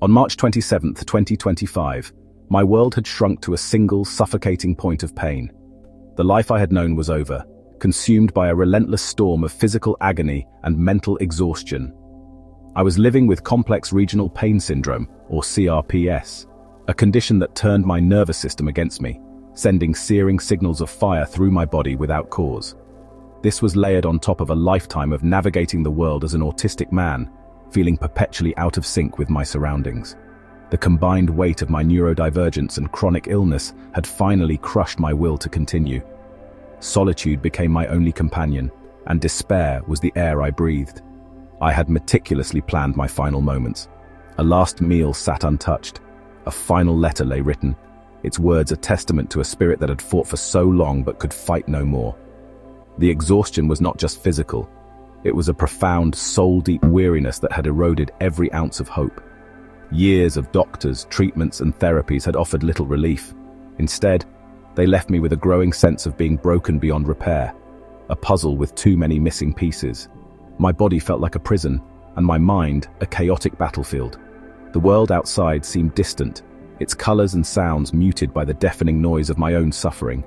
On March 27, 2025, my world had shrunk to a single, suffocating point of pain. The life I had known was over, consumed by a relentless storm of physical agony and mental exhaustion. I was living with complex regional pain syndrome, or CRPS, a condition that turned my nervous system against me, sending searing signals of fire through my body without cause. This was layered on top of a lifetime of navigating the world as an autistic man, feeling perpetually out of sync with my surroundings. The combined weight of my neurodivergence and chronic illness had finally crushed my will to continue. Solitude became my only companion, and despair was the air I breathed. I had meticulously planned my final moments. A last meal sat untouched. A final letter lay written, its words a testament to a spirit that had fought for so long but could fight no more. The exhaustion was not just physical. It was a profound, soul-deep weariness that had eroded every ounce of hope. Years of doctors, treatments, and therapies had offered little relief. Instead, they left me with a growing sense of being broken beyond repair, a puzzle with too many missing pieces. My body felt like a prison, and my mind a chaotic battlefield. The world outside seemed distant, its colors and sounds muted by the deafening noise of my own suffering.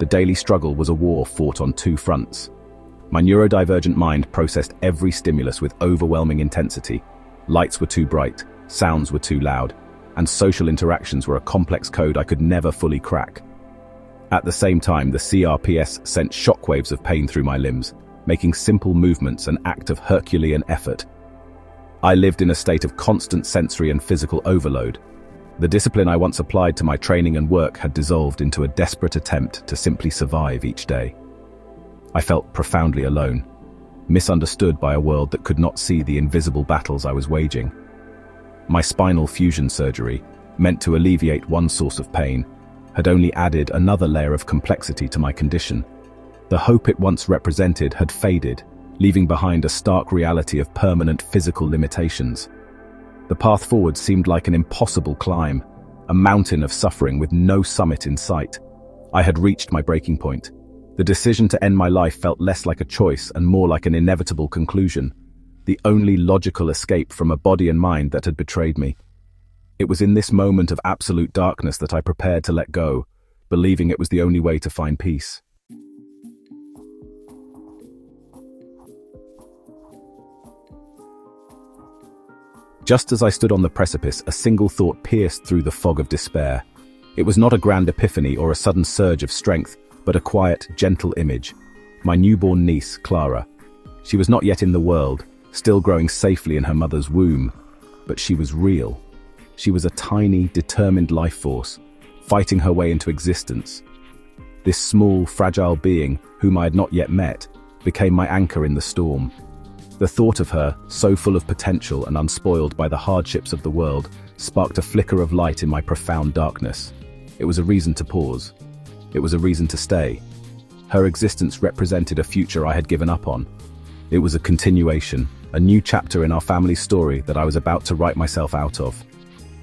The daily struggle was a war fought on two fronts. My neurodivergent mind processed every stimulus with overwhelming intensity. Lights were too bright, sounds were too loud, and social interactions were a complex code I could never fully crack. At the same time, the CRPS sent shockwaves of pain through my limbs, making simple movements an act of Herculean effort. I lived in a state of constant sensory and physical overload. The discipline I once applied to my training and work had dissolved into a desperate attempt to simply survive each day. I felt profoundly alone, misunderstood by a world that could not see the invisible battles I was waging. My spinal fusion surgery, meant to alleviate one source of pain, had only added another layer of complexity to my condition. The hope it once represented had faded, leaving behind a stark reality of permanent physical limitations. The path forward seemed like an impossible climb, a mountain of suffering with no summit in sight. I had reached my breaking point. The decision to end my life felt less like a choice and more like an inevitable conclusion, the only logical escape from a body and mind that had betrayed me. It was in this moment of absolute darkness that I prepared to let go, believing it was the only way to find peace. Just as I stood on the precipice, a single thought pierced through the fog of despair. It was not a grand epiphany or a sudden surge of strength, but a quiet, gentle image. My newborn niece, Clara. She was not yet in the world, still growing safely in her mother's womb, but she was real. She was a tiny, determined life force, fighting her way into existence. This small, fragile being, whom I had not yet met, became my anchor in the storm. The thought of her, so full of potential and unspoiled by the hardships of the world, sparked a flicker of light in my profound darkness. It was a reason to pause. It was a reason to stay. Her existence represented a future I had given up on. It was a continuation, a new chapter in our family's story that I was about to write myself out of.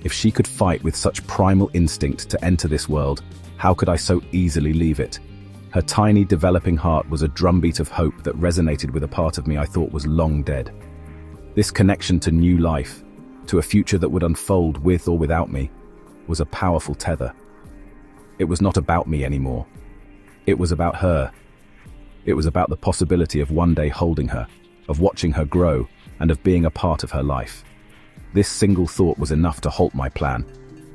If she could fight with such primal instinct to enter this world, how could I so easily leave it? Her tiny, developing heart was a drumbeat of hope that resonated with a part of me I thought was long dead. This connection to new life, to a future that would unfold with or without me, was a powerful tether. It was not about me anymore. It was about her. It was about the possibility of one day holding her, of watching her grow, and of being a part of her life. This single thought was enough to halt my plan.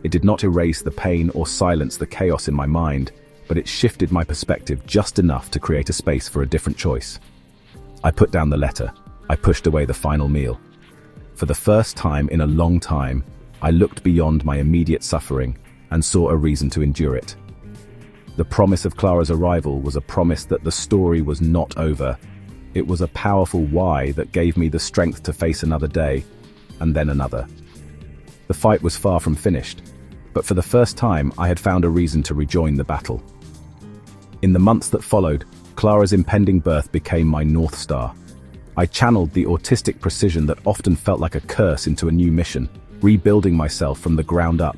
It did not erase the pain or silence the chaos in my mind, but it shifted my perspective just enough to create a space for a different choice. I put down the letter. I pushed away the final meal. For the first time in a long time, I looked beyond my immediate suffering and saw a reason to endure it. The promise of Clara's arrival was a promise that the story was not over. It was a powerful why that gave me the strength to face another day, and then another. The fight was far from finished, but for the first time I had found a reason to rejoin the battle. In the months that followed, Clara's impending birth became my North Star. I channeled the autistic precision that often felt like a curse into a new mission, rebuilding myself from the ground up.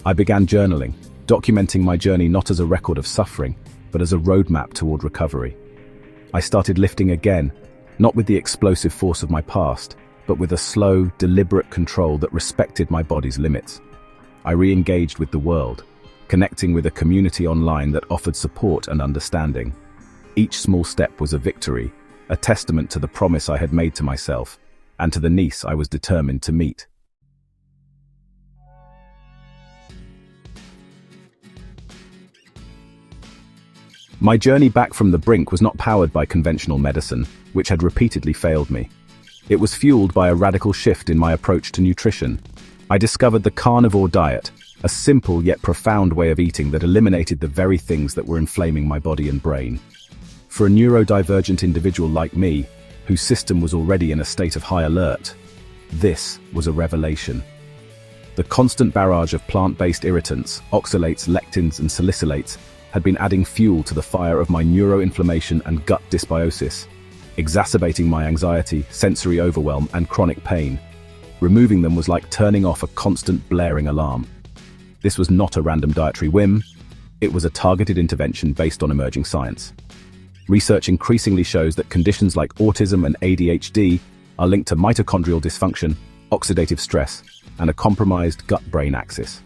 I began journaling, documenting my journey not as a record of suffering, but as a roadmap toward recovery. I started lifting again, not with the explosive force of my past, but with a slow, deliberate control that respected my body's limits. I re-engaged with the world, connecting with a community online that offered support and understanding. Each small step was a victory, a testament to the promise I had made to myself, and to the niece I was determined to meet. My journey back from the brink was not powered by conventional medicine, which had repeatedly failed me. It was fueled by a radical shift in my approach to nutrition. I discovered the carnivore diet, a simple yet profound way of eating that eliminated the very things that were inflaming my body and brain. For a neurodivergent individual like me, whose system was already in a state of high alert, this was a revelation. The constant barrage of plant-based irritants, oxalates, lectins, and salicylates had been adding fuel to the fire of my neuroinflammation and gut dysbiosis, exacerbating my anxiety, sensory overwhelm, and chronic pain. Removing them was like turning off a constant blaring alarm. This was not a random dietary whim, it was a targeted intervention based on emerging science. Research increasingly shows that conditions like autism and ADHD are linked to mitochondrial dysfunction, oxidative stress, and a compromised gut-brain axis.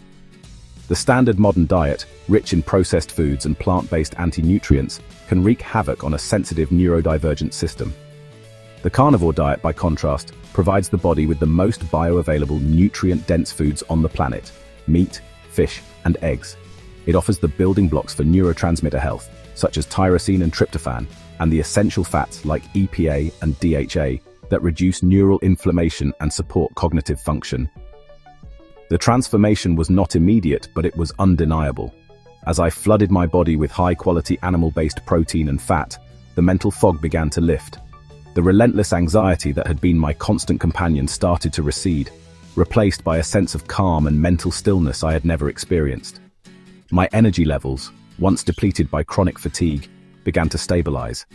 The standard modern diet, rich in processed foods and plant-based anti-nutrients, can wreak havoc on a sensitive neurodivergent system. The carnivore diet, by contrast, provides the body with the most bioavailable nutrient-dense foods on the planet: meat, fish, and eggs. It offers the building blocks for neurotransmitter health, such as tyrosine and tryptophan, and the essential fats like EPA and DHA that reduce neural inflammation and support cognitive function. The transformation was not immediate, but it was undeniable. As I flooded my body with high-quality animal-based protein and fat, the mental fog began to lift. The relentless anxiety that had been my constant companion started to recede, replaced by a sense of calm and mental stillness I had never experienced. My energy levels, once depleted by chronic fatigue, began to stabilize.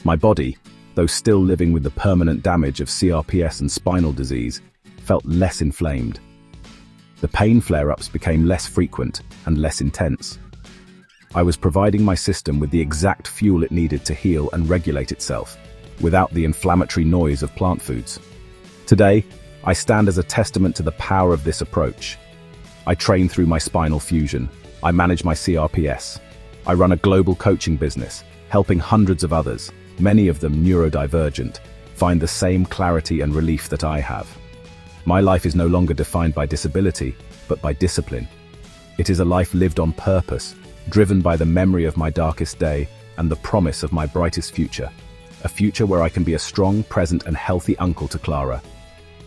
My body, though still living with the permanent damage of CRPS and spinal disease, felt less inflamed. The pain flare-ups became less frequent and less intense. I was providing my system with the exact fuel it needed to heal and regulate itself, without the inflammatory noise of plant foods. Today, I stand as a testament to the power of this approach. I train through my spinal fusion. I manage my CRPS. I run a global coaching business, helping hundreds of others, many of them neurodivergent, find the same clarity and relief that I have. My life is no longer defined by disability, but by discipline. It is a life lived on purpose, driven by the memory of my darkest day and the promise of my brightest future. A future where I can be a strong, present, and healthy uncle to Clara.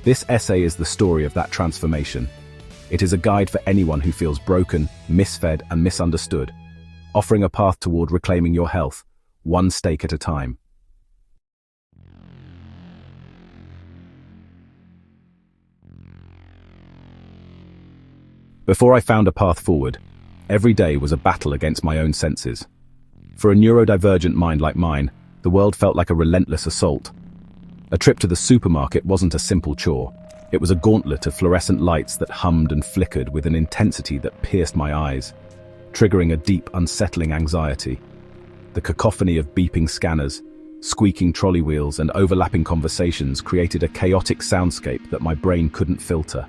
This essay is the story of that transformation. It is a guide for anyone who feels broken, misfed, and misunderstood, offering a path toward reclaiming your health, one steak at a time. Before I found a path forward, every day was a battle against my own senses. For a neurodivergent mind like mine, the world felt like a relentless assault. A trip to the supermarket wasn't a simple chore. It was a gauntlet of fluorescent lights that hummed and flickered with an intensity that pierced my eyes, triggering a deep, unsettling anxiety. The cacophony of beeping scanners, squeaking trolley wheels, and overlapping conversations created a chaotic soundscape that my brain couldn't filter.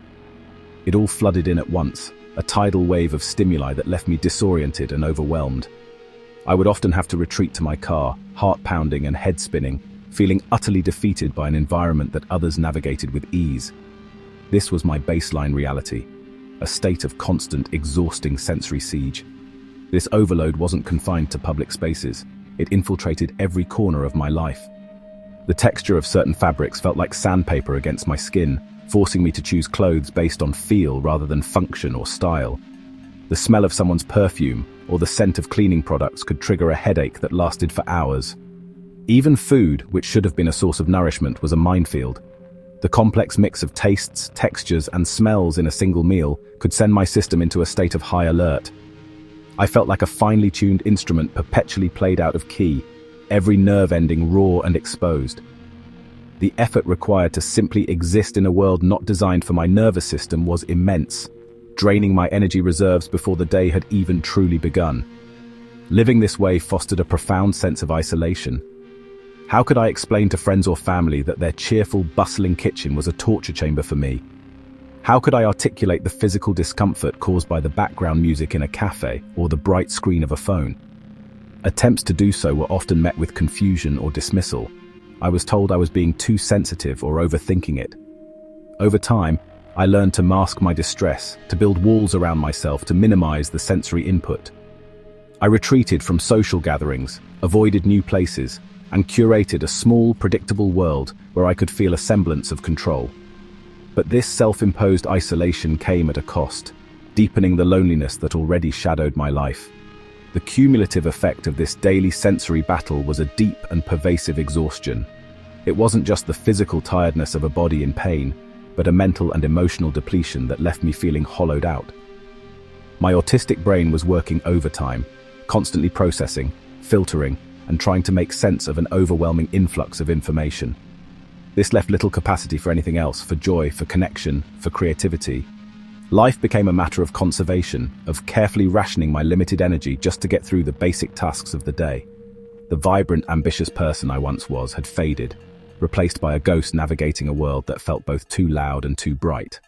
It all flooded in at once, a tidal wave of stimuli that left me disoriented and overwhelmed. I would often have to retreat to my car, heart pounding and head spinning, feeling utterly defeated by an environment that others navigated with ease. This was my baseline reality, a state of constant, exhausting sensory siege. This overload wasn't confined to public spaces. It infiltrated every corner of my life. The texture of certain fabrics felt like sandpaper against my skin, forcing me to choose clothes based on feel rather than function or style. The smell of someone's perfume or the scent of cleaning products could trigger a headache that lasted for hours. Even food, which should have been a source of nourishment, was a minefield. The complex mix of tastes, textures, and smells in a single meal could send my system into a state of high alert. I felt like a finely tuned instrument perpetually played out of key, every nerve ending raw and exposed. The effort required to simply exist in a world not designed for my nervous system was immense, draining my energy reserves before the day had even truly begun. Living this way fostered a profound sense of isolation. How could I explain to friends or family that their cheerful, bustling kitchen was a torture chamber for me? How could I articulate the physical discomfort caused by the background music in a cafe or the bright screen of a phone? Attempts to do so were often met with confusion or dismissal. I was told I was being too sensitive or overthinking it. Over time, I learned to mask my distress, to build walls around myself to minimize the sensory input. I retreated from social gatherings, avoided new places, and curated a small, predictable world where I could feel a semblance of control. But this self-imposed isolation came at a cost, deepening the loneliness that already shadowed my life. The cumulative effect of this daily sensory battle was a deep and pervasive exhaustion. It wasn't just the physical tiredness of a body in pain, but a mental and emotional depletion that left me feeling hollowed out. My autistic brain was working overtime, constantly processing, filtering, and trying to make sense of an overwhelming influx of information. This left little capacity for anything else, for joy, for connection, for creativity. Life became a matter of conservation, of carefully rationing my limited energy just to get through the basic tasks of the day. The vibrant, ambitious person I once was had faded, replaced by a ghost navigating a world that felt both too loud and too bright.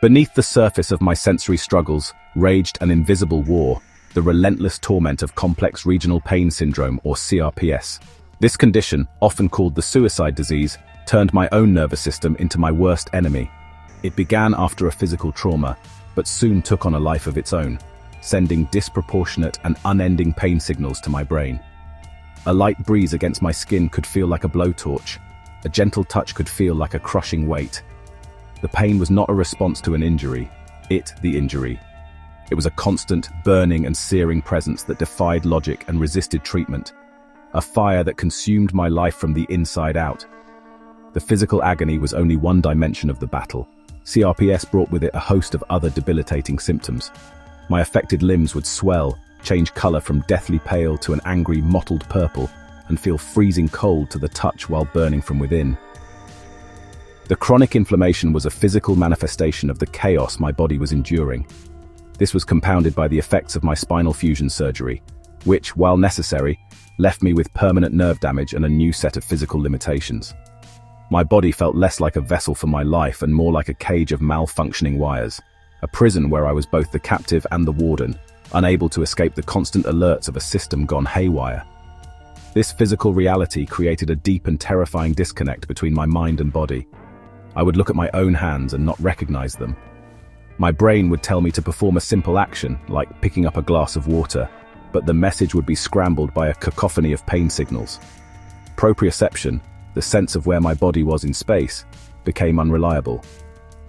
Beneath the surface of my sensory struggles raged an invisible war, the relentless torment of complex regional pain syndrome, or CRPS. This condition, often called the suicide disease, turned my own nervous system into my worst enemy. It began after a physical trauma, but soon took on a life of its own, sending disproportionate and unending pain signals to my brain. A light breeze against my skin could feel like a blowtorch. A gentle touch could feel like a crushing weight. The pain was not a response to an injury, the injury. It was a constant, burning and searing presence that defied logic and resisted treatment. A fire that consumed my life from the inside out. The physical agony was only one dimension of the battle. CRPS brought with it a host of other debilitating symptoms. My affected limbs would swell, change color from deathly pale to an angry, mottled purple, and feel freezing cold to the touch while burning from within. The chronic inflammation was a physical manifestation of the chaos my body was enduring. This was compounded by the effects of my spinal fusion surgery, which, while necessary, left me with permanent nerve damage and a new set of physical limitations. My body felt less like a vessel for my life and more like a cage of malfunctioning wires, a prison where I was both the captive and the warden, unable to escape the constant alerts of a system gone haywire. This physical reality created a deep and terrifying disconnect between my mind and body. I would look at my own hands and not recognize them. My brain would tell me to perform a simple action, like picking up a glass of water, but the message would be scrambled by a cacophony of pain signals. Proprioception, the sense of where my body was in space, became unreliable.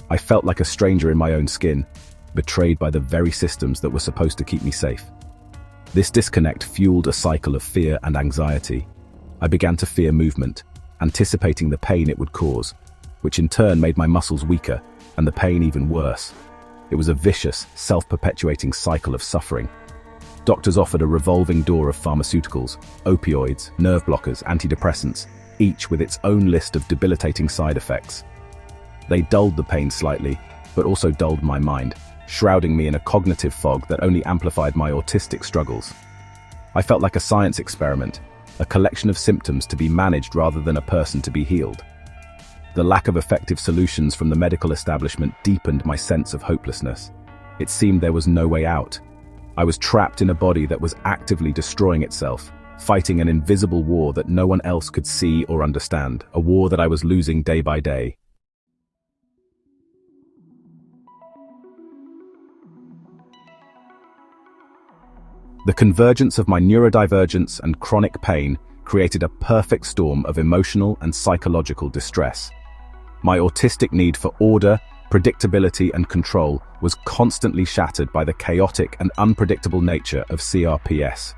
I felt like a stranger in my own skin, betrayed by the very systems that were supposed to keep me safe. This disconnect fueled a cycle of fear and anxiety. I began to fear movement, anticipating the pain it would cause, which in turn made my muscles weaker and the pain even worse. It was a vicious, self-perpetuating cycle of suffering. Doctors offered a revolving door of pharmaceuticals, opioids, nerve blockers, antidepressants, each with its own list of debilitating side effects. They dulled the pain slightly, but also dulled my mind, shrouding me in a cognitive fog that only amplified my autistic struggles. I felt like a science experiment, a collection of symptoms to be managed rather than a person to be healed. The lack of effective solutions from the medical establishment deepened my sense of hopelessness. It seemed there was no way out. I was trapped in a body that was actively destroying itself, fighting an invisible war that no one else could see or understand, a war that I was losing day by day. The convergence of my neurodivergence and chronic pain created a perfect storm of emotional and psychological distress. My autistic need for order, predictability, and control was constantly shattered by the chaotic and unpredictable nature of CRPS.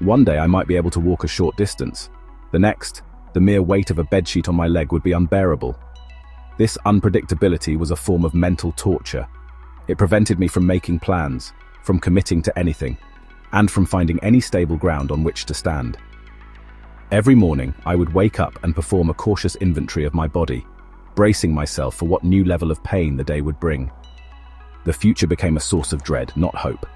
One day I might be able to walk a short distance. The next, the mere weight of a bedsheet on my leg would be unbearable. This unpredictability was a form of mental torture. It prevented me from making plans, from committing to anything, and from finding any stable ground on which to stand. Every morning, I would wake up and perform a cautious inventory of my body, bracing myself for what new level of pain the day would bring. The future became a source of dread, not hope.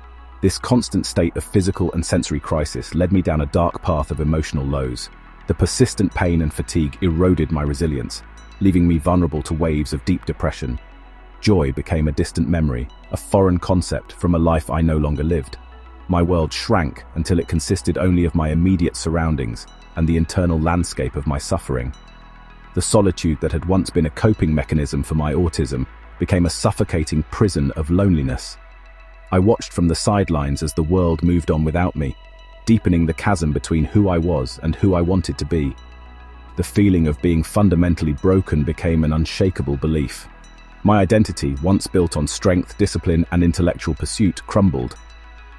This constant state of physical and sensory crisis led me down a dark path of emotional lows. The persistent pain and fatigue eroded my resilience, leaving me vulnerable to waves of deep depression. Joy became a distant memory, a foreign concept from a life I no longer lived. My world shrank until it consisted only of my immediate surroundings and the internal landscape of my suffering. The solitude that had once been a coping mechanism for my autism became a suffocating prison of loneliness. I watched from the sidelines as the world moved on without me, deepening the chasm between who I was and who I wanted to be. The feeling of being fundamentally broken became an unshakable belief. My identity, once built on strength, discipline, and intellectual pursuit, crumbled.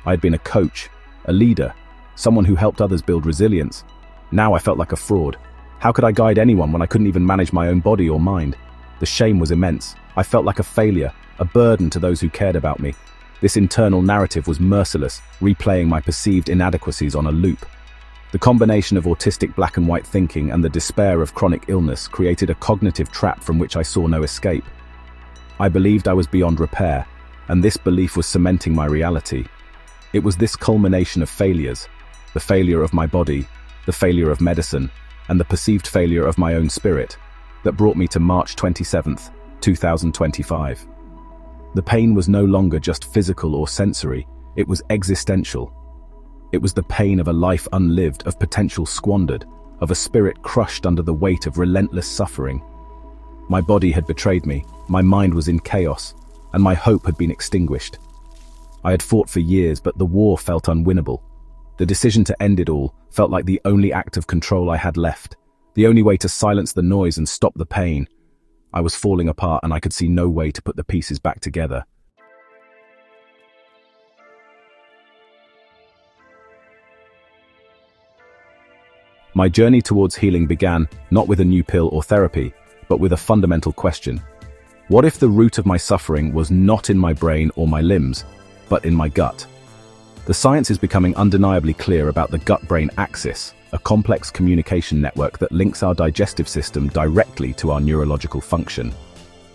I had been a coach, a leader, someone who helped others build resilience. Now I felt like a fraud. How could I guide anyone when I couldn't even manage my own body or mind? The shame was immense. I felt like a failure, a burden to those who cared about me. This internal narrative was merciless, replaying my perceived inadequacies on a loop. The combination of autistic black and white thinking and the despair of chronic illness created a cognitive trap from which I saw no escape. I believed I was beyond repair, and this belief was cementing my reality. It was this culmination of failures, the failure of my body, the failure of medicine, and the perceived failure of my own spirit, that brought me to March 27th, 2025. The pain was no longer just physical or sensory, it was existential. It was the pain of a life unlived, of potential squandered, of a spirit crushed under the weight of relentless suffering. My body had betrayed me, my mind was in chaos, and my hope had been extinguished. I had fought for years, but the war felt unwinnable. The decision to end it all felt like the only act of control I had left, the only way to silence the noise and stop the pain. I was falling apart and I could see no way to put the pieces back together. My journey towards healing began not with a new pill or therapy, but with a fundamental question. What if the root of my suffering was not in my brain or my limbs, but in my gut? The science is becoming undeniably clear about the gut-brain axis, a complex communication network that links our digestive system directly to our neurological function.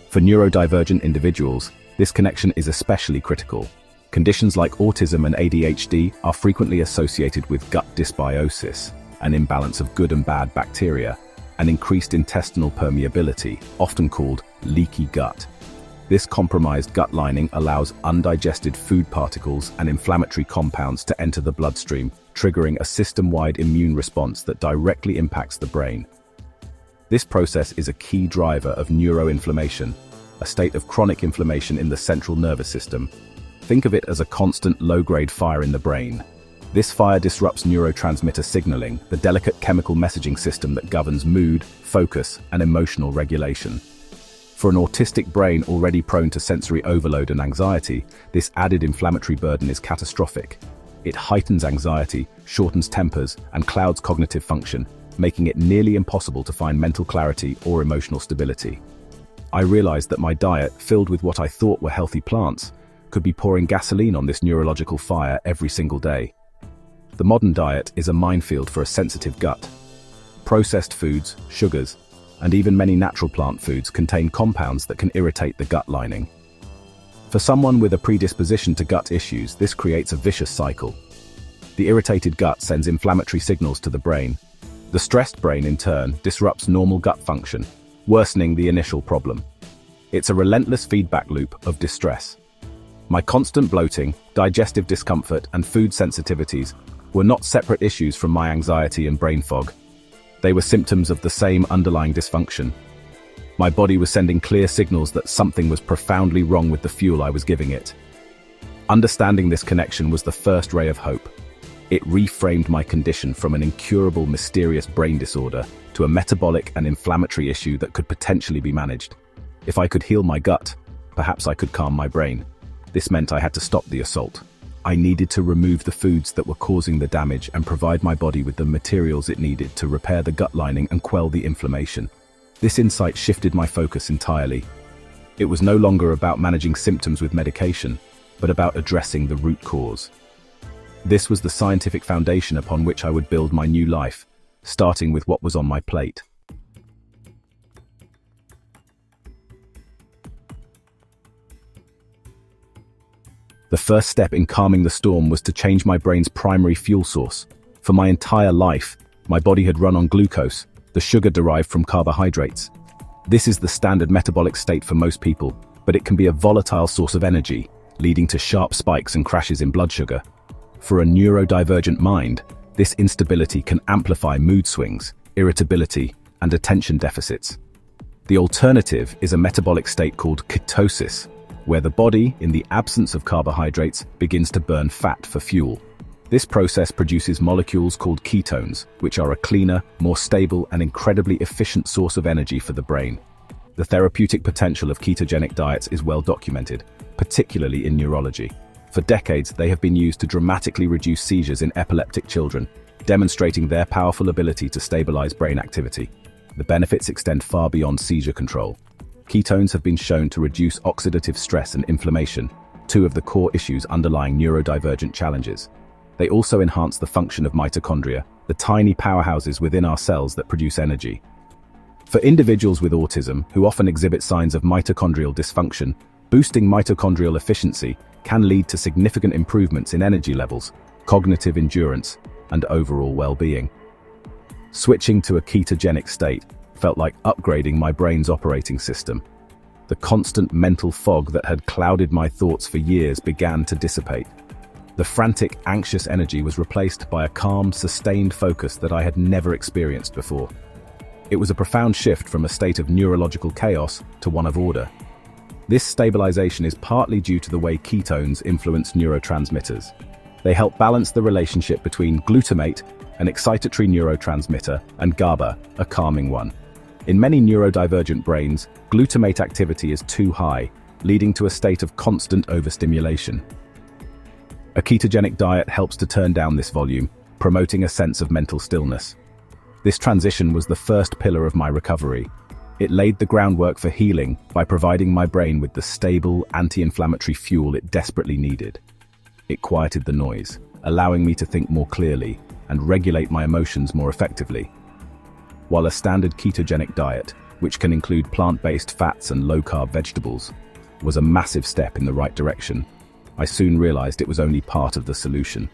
For neurodivergent individuals, this connection is especially critical. Conditions like autism and ADHD are frequently associated with gut dysbiosis, an imbalance of good and bad bacteria, and increased intestinal permeability, often called leaky gut. This compromised gut lining allows undigested food particles and inflammatory compounds to enter the bloodstream, triggering a system-wide immune response that directly impacts the brain. This process is a key driver of neuroinflammation, a state of chronic inflammation in the central nervous system. Think of it as a constant low-grade fire in the brain. This fire disrupts neurotransmitter signaling, the delicate chemical messaging system that governs mood, focus, and emotional regulation. For an autistic brain already prone to sensory overload and anxiety, this added inflammatory burden is catastrophic. It heightens anxiety, shortens tempers, and clouds cognitive function, making it nearly impossible to find mental clarity or emotional stability. I realized that my diet, filled with what I thought were healthy plants, could be pouring gasoline on this neurological fire every single day. The modern diet is a minefield for a sensitive gut. Processed foods, sugars, and even many natural plant foods contain compounds that can irritate the gut lining. For someone with a predisposition to gut issues, this creates a vicious cycle. The irritated gut sends inflammatory signals to the brain. The stressed brain, in turn, disrupts normal gut function, worsening the initial problem. It's a relentless feedback loop of distress. My constant bloating, digestive discomfort, and food sensitivities were not separate issues from my anxiety and brain fog. They were symptoms of the same underlying dysfunction. My body was sending clear signals that something was profoundly wrong with the fuel I was giving it. Understanding this connection was the first ray of hope. It reframed my condition from an incurable, mysterious brain disorder to a metabolic and inflammatory issue that could potentially be managed. If I could heal my gut, perhaps I could calm my brain. This meant I had to stop the assault. I needed to remove the foods that were causing the damage and provide my body with the materials it needed to repair the gut lining and quell the inflammation. This insight shifted my focus entirely. It was no longer about managing symptoms with medication, but about addressing the root cause. This was the scientific foundation upon which I would build my new life, starting with what was on my plate. first step in calming the storm was to change my brain's primary fuel source. For my entire life, my body had run on glucose, the sugar derived from carbohydrates. This is the standard metabolic state for most people, but it can be a volatile source of energy, leading to sharp spikes and crashes in blood sugar. For a neurodivergent mind, this instability can amplify mood swings, irritability, and attention deficits. The alternative is a metabolic state called ketosis, where the body, in the absence of carbohydrates, begins to burn fat for fuel. This process produces molecules called ketones, which are a cleaner, more stable, and incredibly efficient source of energy for the brain. The therapeutic potential of ketogenic diets is well documented, particularly in neurology. For decades, they have been used to dramatically reduce seizures in epileptic children, demonstrating their powerful ability to stabilize brain activity. The benefits extend far beyond seizure control. Ketones have been shown to reduce oxidative stress and inflammation, two of the core issues underlying neurodivergent challenges. They also enhance the function of mitochondria, the tiny powerhouses within our cells that produce energy. For individuals with autism, who often exhibit signs of mitochondrial dysfunction, boosting mitochondrial efficiency can lead to significant improvements in energy levels, cognitive endurance, and overall well-being. Switching to a ketogenic state felt like upgrading my brain's operating system. The constant mental fog that had clouded my thoughts for years began to dissipate. The frantic, anxious energy was replaced by a calm, sustained focus that I had never experienced before. It was a profound shift from a state of neurological chaos to one of order. This stabilization is partly due to the way ketones influence neurotransmitters. They help balance the relationship between glutamate, an excitatory neurotransmitter, and GABA, a calming one. In many neurodivergent brains, glutamate activity is too high, leading to a state of constant overstimulation. A ketogenic diet helps to turn down this volume, promoting a sense of mental stillness. This transition was the first pillar of my recovery. It laid the groundwork for healing by providing my brain with the stable, anti-inflammatory fuel it desperately needed. It quieted the noise, allowing me to think more clearly and regulate my emotions more effectively. While a standard ketogenic diet, which can include plant-based fats and low-carb vegetables, was a massive step in the right direction, I soon realized it was only part of the solution.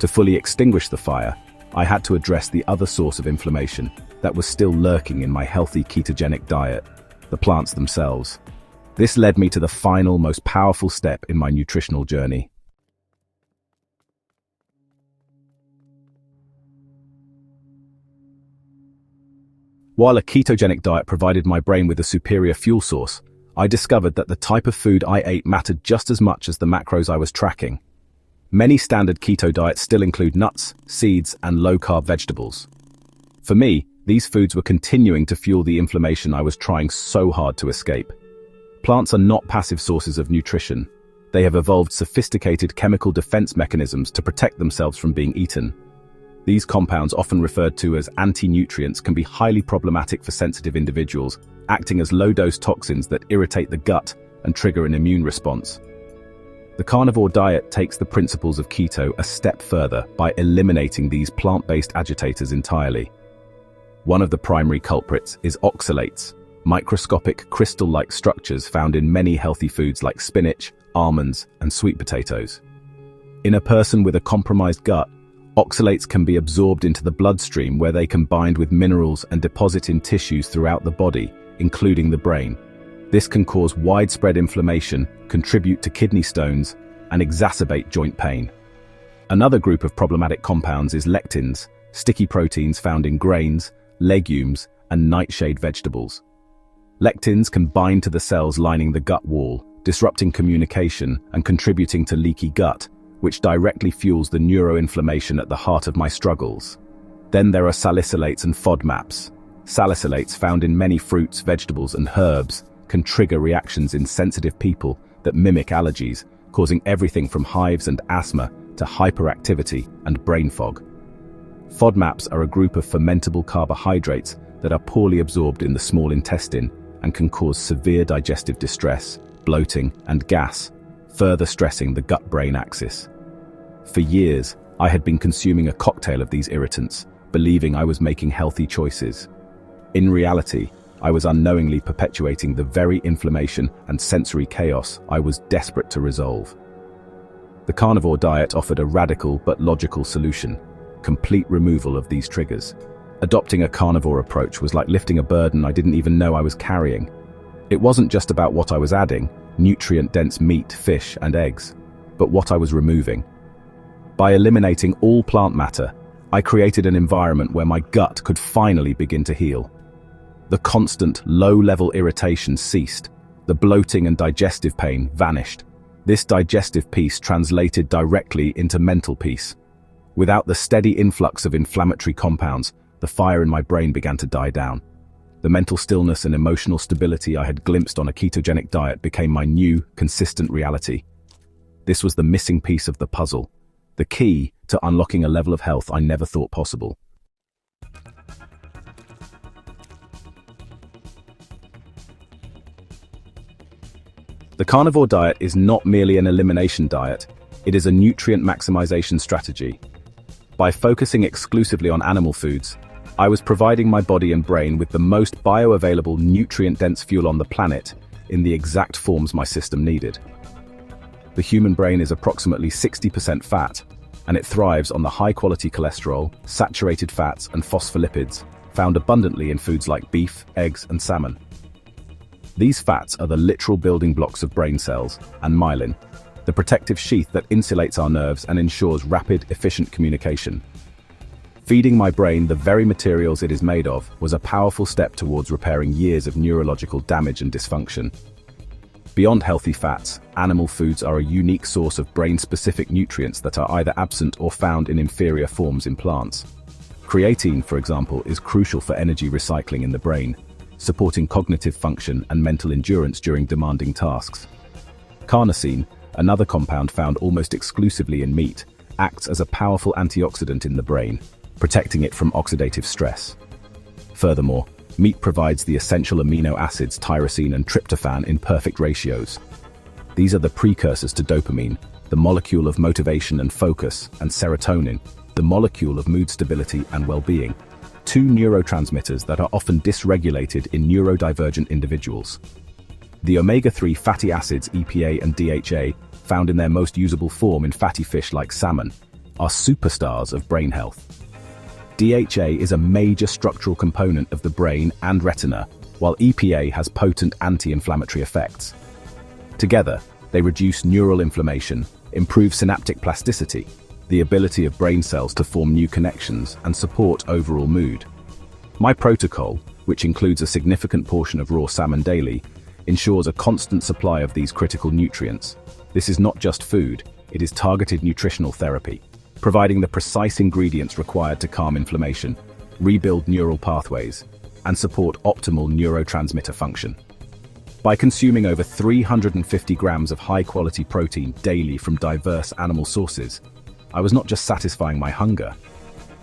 To fully extinguish the fire, I had to address the other source of inflammation that was still lurking in my healthy ketogenic diet, the plants themselves. This led me to the final, most powerful step in my nutritional journey. While a ketogenic diet provided my brain with a superior fuel source, I discovered that the type of food I ate mattered just as much as the macros I was tracking. Many standard keto diets still include nuts, seeds, and low-carb vegetables. For me, these foods were continuing to fuel the inflammation I was trying so hard to escape. Plants are not passive sources of nutrition. They have evolved sophisticated chemical defense mechanisms to protect themselves from being eaten. These compounds, often referred to as anti-nutrients, can be highly problematic for sensitive individuals, acting as low-dose toxins that irritate the gut and trigger an immune response. The carnivore diet takes the principles of keto a step further by eliminating these plant-based agitators entirely. One of the primary culprits is oxalates, microscopic crystal-like structures found in many healthy foods like spinach, almonds, and sweet potatoes. In a person with a compromised gut, oxalates can be absorbed into the bloodstream, where they can bind with minerals and deposit in tissues throughout the body, including the brain. This can cause widespread inflammation, contribute to kidney stones, and exacerbate joint pain. Another group of problematic compounds is lectins, sticky proteins found in grains, legumes, and nightshade vegetables. Lectins can bind to the cells lining the gut wall, disrupting communication and contributing to leaky gut, which directly fuels the neuroinflammation at the heart of my struggles. Then there are salicylates and FODMAPs. Salicylates, found in many fruits, vegetables, and herbs, can trigger reactions in sensitive people that mimic allergies, causing everything from hives and asthma to hyperactivity and brain fog. FODMAPs are a group of fermentable carbohydrates that are poorly absorbed in the small intestine and can cause severe digestive distress, bloating, and gas, further stressing the gut-brain axis. For years, I had been consuming a cocktail of these irritants, believing I was making healthy choices. In reality, I was unknowingly perpetuating the very inflammation and sensory chaos I was desperate to resolve. The carnivore diet offered a radical but logical solution: complete removal of these triggers. Adopting a carnivore approach was like lifting a burden I didn't even know I was carrying. It wasn't just about what I was adding, nutrient-dense meat, fish, and eggs, but what I was removing. By eliminating all plant matter, I created an environment where my gut could finally begin to heal. The constant, low-level irritation ceased. The bloating and digestive pain vanished. This digestive peace translated directly into mental peace. Without the steady influx of inflammatory compounds, the fire in my brain began to die down. The mental stillness and emotional stability I had glimpsed on a ketogenic diet became my new, consistent reality. This was the missing piece of the puzzle, the key to unlocking a level of health I never thought possible. The carnivore diet is not merely an elimination diet, it is a nutrient maximization strategy. By focusing exclusively on animal foods, I was providing my body and brain with the most bioavailable nutrient-dense fuel on the planet in the exact forms my system needed. The human brain is approximately 60% fat, and it thrives on the high-quality cholesterol, saturated fats, and phospholipids found abundantly in foods like beef, eggs, and salmon. These fats are the literal building blocks of brain cells and myelin, the protective sheath that insulates our nerves and ensures rapid, efficient communication. Feeding my brain the very materials it is made of was a powerful step towards repairing years of neurological damage and dysfunction. Beyond healthy fats, animal foods are a unique source of brain-specific nutrients that are either absent or found in inferior forms in plants. Creatine, for example, is crucial for energy recycling in the brain, supporting cognitive function and mental endurance during demanding tasks. Carnosine, another compound found almost exclusively in meat, acts as a powerful antioxidant in the brain, protecting it from oxidative stress. Furthermore, meat provides the essential amino acids tyrosine and tryptophan in perfect ratios. These are the precursors to dopamine, the molecule of motivation and focus, and serotonin, the molecule of mood stability and well-being, two neurotransmitters that are often dysregulated in neurodivergent individuals. The omega-3 fatty acids EPA and DHA, found in their most usable form in fatty fish like salmon, are superstars of brain health. DHA is a major structural component of the brain and retina, while EPA has potent anti-inflammatory effects. Together, they reduce neural inflammation, improve synaptic plasticity, the ability of brain cells to form new connections, and support overall mood. My protocol, which includes a significant portion of raw salmon daily, ensures a constant supply of these critical nutrients. This is not just food, it is targeted nutritional therapy, providing the precise ingredients required to calm inflammation, rebuild neural pathways, and support optimal neurotransmitter function. By consuming over 350 grams of high-quality protein daily from diverse animal sources, I was not just satisfying my hunger,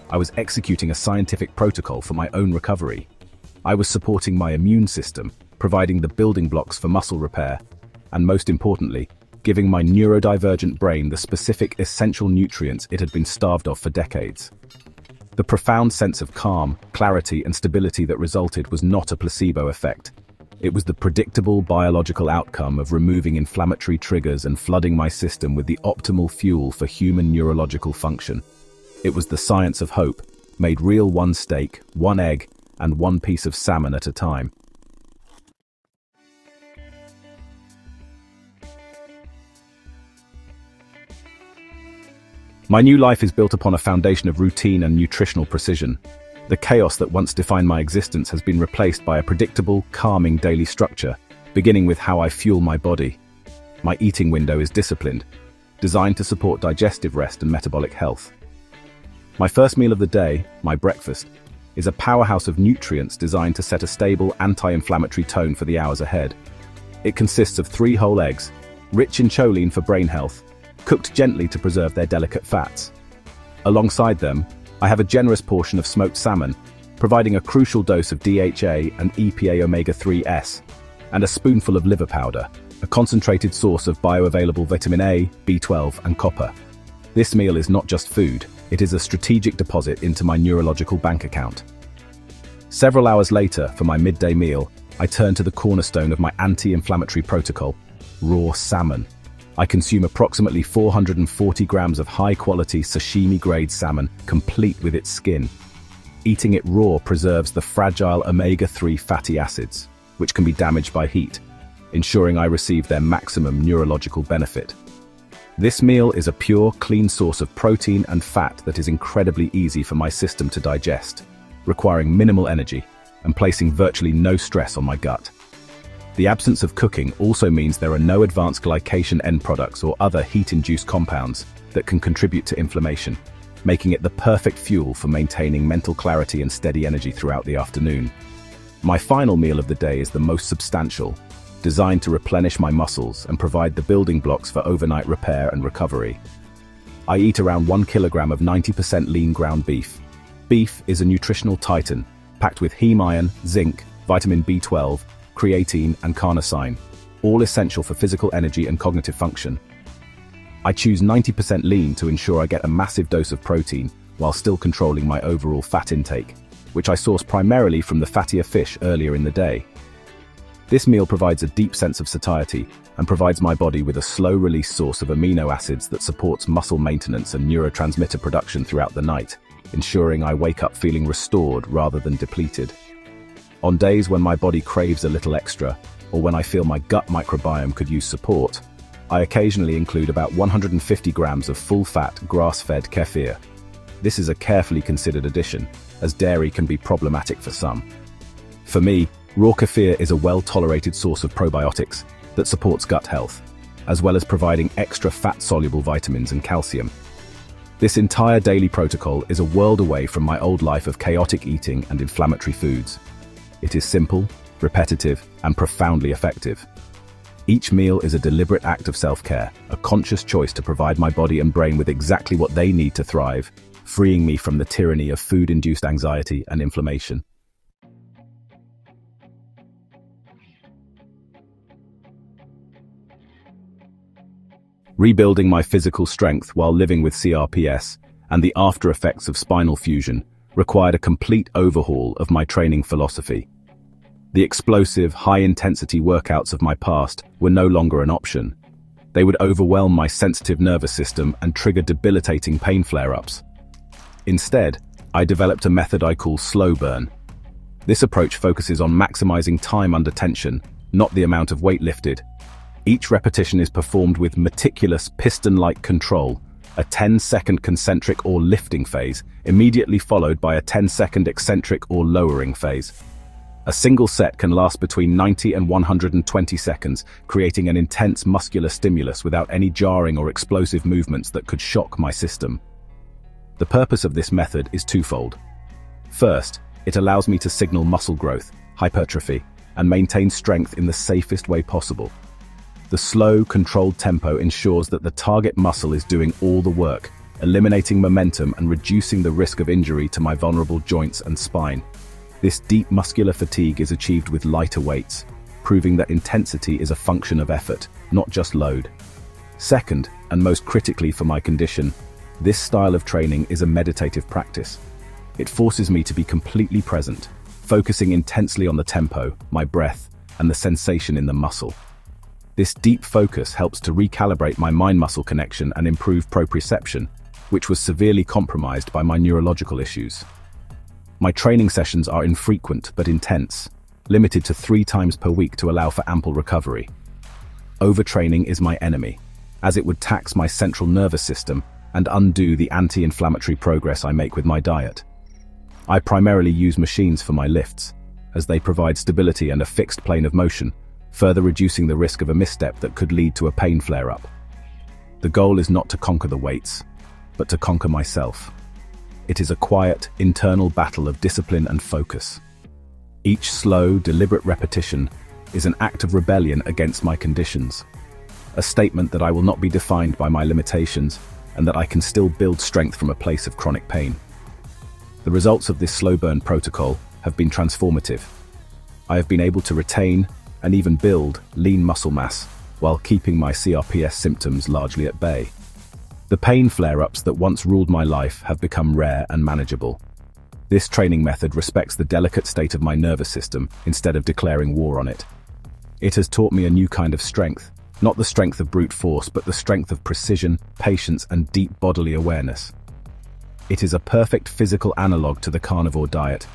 I was executing a scientific protocol for my own recovery. I was supporting my immune system, providing the building blocks for muscle repair, and most importantly, giving my neurodivergent brain the specific essential nutrients it had been starved of for decades. The profound sense of calm, clarity, and stability that resulted was not a placebo effect. It was the predictable biological outcome of removing inflammatory triggers and flooding my system with the optimal fuel for human neurological function. It was the science of hope, made real: one steak, one egg, and one piece of salmon at a time. My new life is built upon a foundation of routine and nutritional precision. The chaos that once defined my existence has been replaced by a predictable, calming daily structure, beginning with how I fuel my body. My eating window is disciplined, designed to support digestive rest and metabolic health. My first meal of the day, my breakfast, is a powerhouse of nutrients designed to set a stable, anti-inflammatory tone for the hours ahead. It consists of 3 whole eggs, rich in choline for brain health, cooked gently to preserve their delicate fats. Alongside them, I have a generous portion of smoked salmon, providing a crucial dose of DHA and EPA omega-3s, and a spoonful of liver powder, a concentrated source of bioavailable vitamin A, B12, and copper. This meal is not just food, it is a strategic deposit into my neurological bank account. Several hours later, for my midday meal, I turn to the cornerstone of my anti-inflammatory protocol: raw salmon. I consume approximately 440 grams of high-quality sashimi-grade salmon, complete with its skin. Eating it raw preserves the fragile omega-3 fatty acids, which can be damaged by heat, ensuring I receive their maximum neurological benefit. This meal is a pure, clean source of protein and fat that is incredibly easy for my system to digest, requiring minimal energy and placing virtually no stress on my gut. The absence of cooking also means there are no advanced glycation end products or other heat-induced compounds that can contribute to inflammation, making it the perfect fuel for maintaining mental clarity and steady energy throughout the afternoon. My final meal of the day is the most substantial, designed to replenish my muscles and provide the building blocks for overnight repair and recovery. I eat around 1 kilogram of 90% lean ground beef. Beef is a nutritional titan, packed with heme iron, zinc, vitamin B12, creatine, and carnosine, all essential for physical energy and cognitive function. I choose 90% lean to ensure I get a massive dose of protein while still controlling my overall fat intake, which I source primarily from the fattier fish earlier in the day. This meal provides a deep sense of satiety and provides my body with a slow-release source of amino acids that supports muscle maintenance and neurotransmitter production throughout the night, ensuring I wake up feeling restored rather than depleted. On days when my body craves a little extra, or when I feel my gut microbiome could use support, I occasionally include about 150 grams of full-fat, grass-fed kefir. This is a carefully considered addition, as dairy can be problematic for some. For me, raw kefir is a well-tolerated source of probiotics that supports gut health, as well as providing extra fat-soluble vitamins and calcium. This entire daily protocol is a world away from my old life of chaotic eating and inflammatory foods. It is simple, repetitive, and profoundly effective. Each meal is a deliberate act of self-care, a conscious choice to provide my body and brain with exactly what they need to thrive, freeing me from the tyranny of food-induced anxiety and inflammation. Rebuilding my physical strength while living with CRPS and the after effects of spinal fusion required a complete overhaul of my training philosophy. The explosive, high-intensity workouts of my past were no longer an option. They would overwhelm my sensitive nervous system and trigger debilitating pain flare-ups. Instead, I developed a method I call slow burn. This approach focuses on maximizing time under tension, not the amount of weight lifted. Each repetition is performed with meticulous piston-like control, a 10-second concentric or lifting phase, immediately followed by a 10-second eccentric or lowering phase. A single set can last between 90 and 120 seconds, creating an intense muscular stimulus without any jarring or explosive movements that could shock my system. The purpose of this method is twofold. First, it allows me to signal muscle growth, hypertrophy, and maintain strength in the safest way possible. The slow, controlled tempo ensures that the target muscle is doing all the work, eliminating momentum and reducing the risk of injury to my vulnerable joints and spine. This deep muscular fatigue is achieved with lighter weights, proving that intensity is a function of effort, not just load. Second, and most critically for my condition, this style of training is a meditative practice. It forces me to be completely present, focusing intensely on the tempo, my breath, and the sensation in the muscle. This deep focus helps to recalibrate my mind-muscle connection and improve proprioception, which was severely compromised by my neurological issues. My training sessions are infrequent but intense, limited to 3 times per week to allow for ample recovery. Overtraining is my enemy, as it would tax my central nervous system and undo the anti-inflammatory progress I make with my diet. I primarily use machines for my lifts, as they provide stability and a fixed plane of motion, further reducing the risk of a misstep that could lead to a pain flare-up. The goal is not to conquer the weights, but to conquer myself. It is a quiet, internal battle of discipline and focus. Each slow, deliberate repetition is an act of rebellion against my conditions, a statement that I will not be defined by my limitations and that I can still build strength from a place of chronic pain. The results of this slow burn protocol have been transformative. I have been able to retain and even build lean muscle mass while keeping my CRPS symptoms largely at bay. The pain flare-ups that once ruled my life have become rare and manageable. This training method respects the delicate state of my nervous system instead of declaring war on it. It has taught me a new kind of strength, Not the strength of brute force, but the strength of precision, patience, and deep bodily awareness. It is a perfect physical analog to the carnivore diet.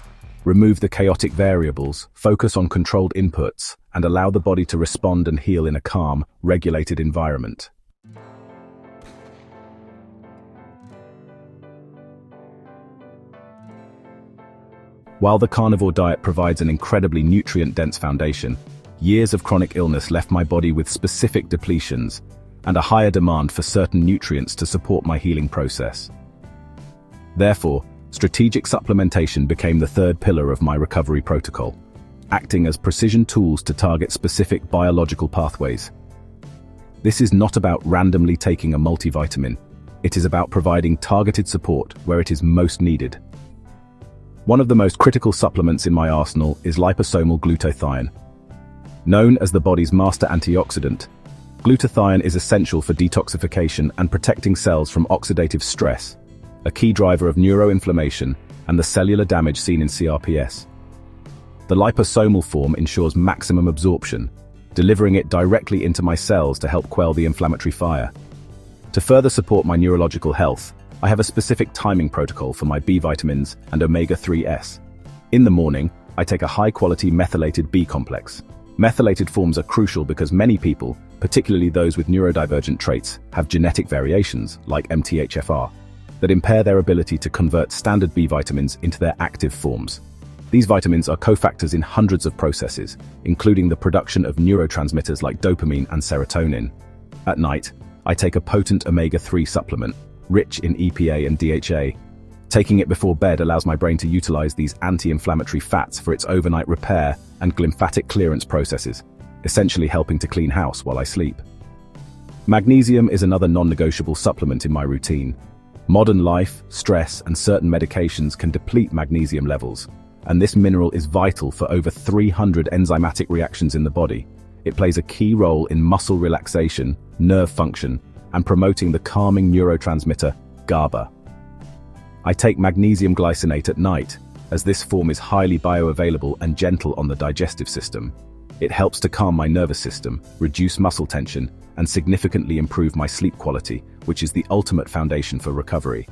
Remove the chaotic variables, focus on controlled inputs, and allow the body to respond and heal in a calm, regulated environment. While the carnivore diet provides an incredibly nutrient-dense foundation, years of chronic illness left my body with specific depletions and a higher demand for certain nutrients to support my healing process. Therefore, strategic supplementation became the third pillar of my recovery protocol, acting as precision tools to target specific biological pathways. This is not about randomly taking a multivitamin. It is about providing targeted support where it is most needed. One of the most critical supplements in my arsenal is liposomal glutathione. Known as the body's master antioxidant, glutathione is essential for detoxification and protecting cells from oxidative stress, a key driver of neuroinflammation and the cellular damage seen in CRPS. The liposomal form ensures maximum absorption, delivering it directly into my cells to help quell the inflammatory fire. To further support my neurological health, I have a specific timing protocol for my B vitamins and omega-3s. In the morning, I take a high-quality methylated B complex. Methylated forms are crucial because many people, particularly those with neurodivergent traits, have genetic variations, like MTHFR, that impair their ability to convert standard B vitamins into their active forms. These vitamins are cofactors in hundreds of processes, including the production of neurotransmitters like dopamine and serotonin. At night, I take a potent omega-3 supplement, rich in EPA and DHA. Taking it before bed allows my brain to utilize these anti-inflammatory fats for its overnight repair and glymphatic clearance processes, essentially helping to clean house while I sleep. Magnesium is another non-negotiable supplement in my routine. Modern life, stress, and certain medications can deplete magnesium levels, and this mineral is vital for over 300 enzymatic reactions in the body. It plays a key role in muscle relaxation, nerve function, and promoting the calming neurotransmitter GABA. I take magnesium glycinate at night, as this form is highly bioavailable and gentle on the digestive system. It helps to calm my nervous system, reduce muscle tension, and significantly improve my sleep quality, which is the ultimate foundation for recovery.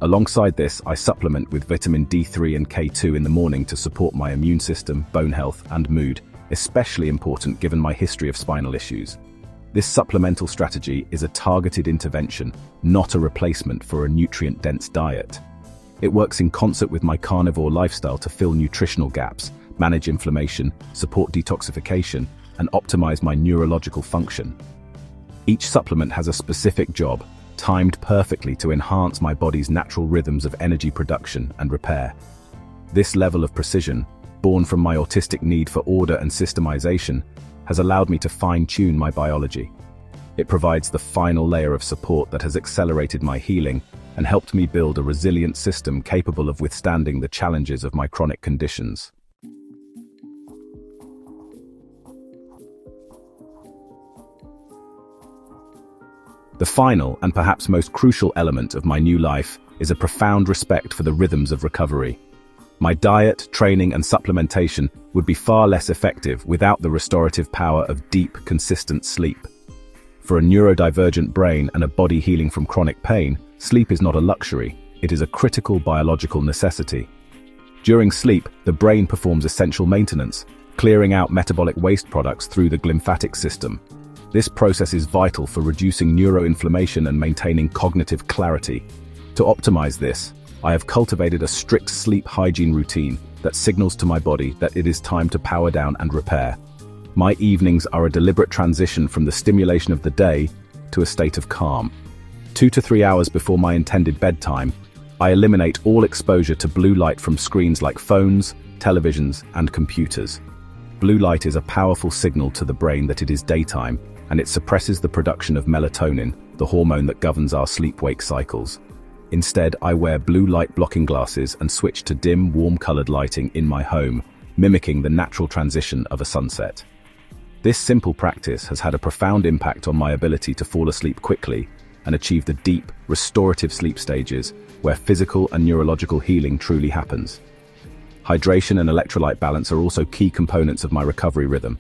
Alongside this, I supplement with vitamin D3 and K2 in the morning to support my immune system, bone health, and mood, especially important given my history of spinal issues. This supplemental strategy is a targeted intervention, not a replacement for a nutrient-dense diet. It works in concert with my carnivore lifestyle to fill nutritional gaps, manage inflammation, support detoxification, and optimize my neurological function. Each supplement has a specific job, timed perfectly to enhance my body's natural rhythms of energy production and repair. This level of precision, born from my autistic need for order and systemization, has allowed me to fine-tune my biology. It provides the final layer of support that has accelerated my healing and helped me build a resilient system capable of withstanding the challenges of my chronic conditions. The final and perhaps most crucial element of my new life is a profound respect for the rhythms of recovery. My diet, training, and supplementation would be far less effective without the restorative power of deep, consistent sleep. For a neurodivergent brain and a body healing from chronic pain, sleep is not a luxury, it is a critical biological necessity. During sleep, the brain performs essential maintenance, clearing out metabolic waste products through the glymphatic system. This process is vital for reducing neuroinflammation and maintaining cognitive clarity. To optimize this, I have cultivated a strict sleep hygiene routine that signals to my body that it is time to power down and repair. My evenings are a deliberate transition from the stimulation of the day to a state of calm. 2 to 3 hours before my intended bedtime, I eliminate all exposure to blue light from screens like phones, televisions, and computers. Blue light is a powerful signal to the brain that it is daytime, and it suppresses the production of melatonin, the hormone that governs our sleep-wake cycles. Instead, I wear blue light blocking glasses and switch to dim, warm-colored lighting in my home, mimicking the natural transition of a sunset. This simple practice has had a profound impact on my ability to fall asleep quickly and achieve the deep, restorative sleep stages where physical and neurological healing truly happens. Hydration and electrolyte balance are also key components of my recovery rhythm.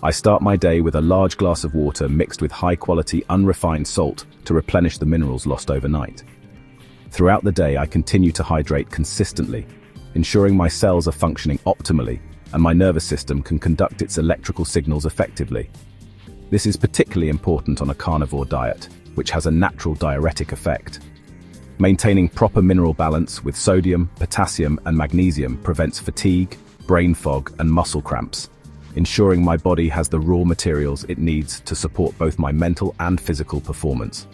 I start my day with a large glass of water mixed with high-quality, unrefined salt to replenish the minerals lost overnight. Throughout the day, I continue to hydrate consistently, ensuring my cells are functioning optimally and my nervous system can conduct its electrical signals effectively. This is particularly important on a carnivore diet, which has a natural diuretic effect. Maintaining proper mineral balance with sodium, potassium, and magnesium prevents fatigue, brain fog, and muscle cramps, ensuring my body has the raw materials it needs to support both my mental and physical performance.